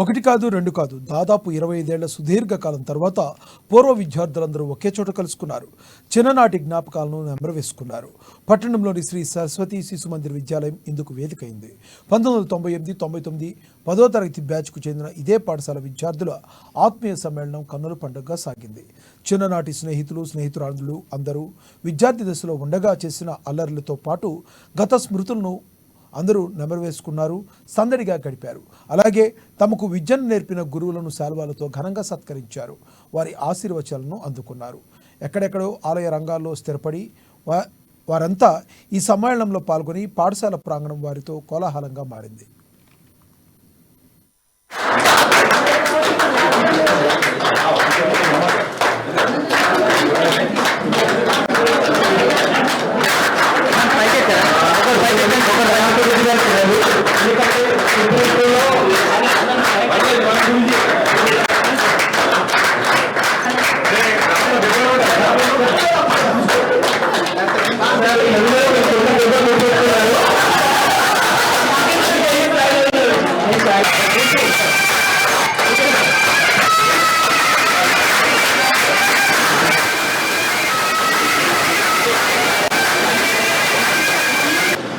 ఒకటి కాదు రెండు కాదు దాదాపు 25 ఏళ్ల సుదీర్ఘకాలం తర్వాత పూర్వ విద్యార్థులందరూ ఒకే చోట కలుసుకున్నారు. చిన్ననాటి జ్ఞాపకాలను నెమరవేసుకున్నారు. పట్టణంలోని శ్రీ సరస్వతి శిశు మందిర్ విద్యాలయం ఇందుకు వేదికైంది. 1998, 99, 10వ తరగతి బ్యాచ్కు చెందిన ఇదే పాఠశాల విద్యార్థుల ఆత్మీయ సమ్మేళనం కన్నుల పండుగగా సాగింది. చిన్ననాటి స్నేహితురాండ్రులు అందరూ విద్యార్థి దశలో ఉండగా చేసిన అల్లర్లతో పాటు గత స్మృతులను అందరూ నెమరవేసుకున్నారు, సందడిగా గడిపారు. అలాగే తమకు విద్యను నేర్పిన గురువులను శాల్వాలతో ఘనంగా సత్కరించారు. వారి ఆశీర్వచనాలను అందుకున్నారు. ఎక్కడెక్కడో ఆలయ రంగాల్లో స్థిరపడి వారంతా ఈ సమ్మేళనంలో పాల్గొని పాఠశాల ప్రాంగణం వారితో కోలాహలంగా మారింది.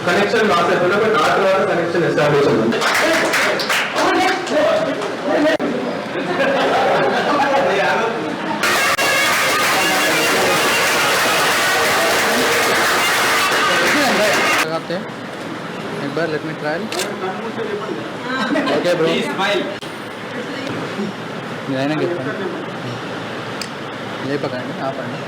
कनेक्शन लॉस है तो ना कोई कनेक्शन एस्टैब्लिश होगा लगाते हैं एक बार. Let me trial. Okay bro, smile నేను చెప్తాను. లేపకండి, ఆపండి.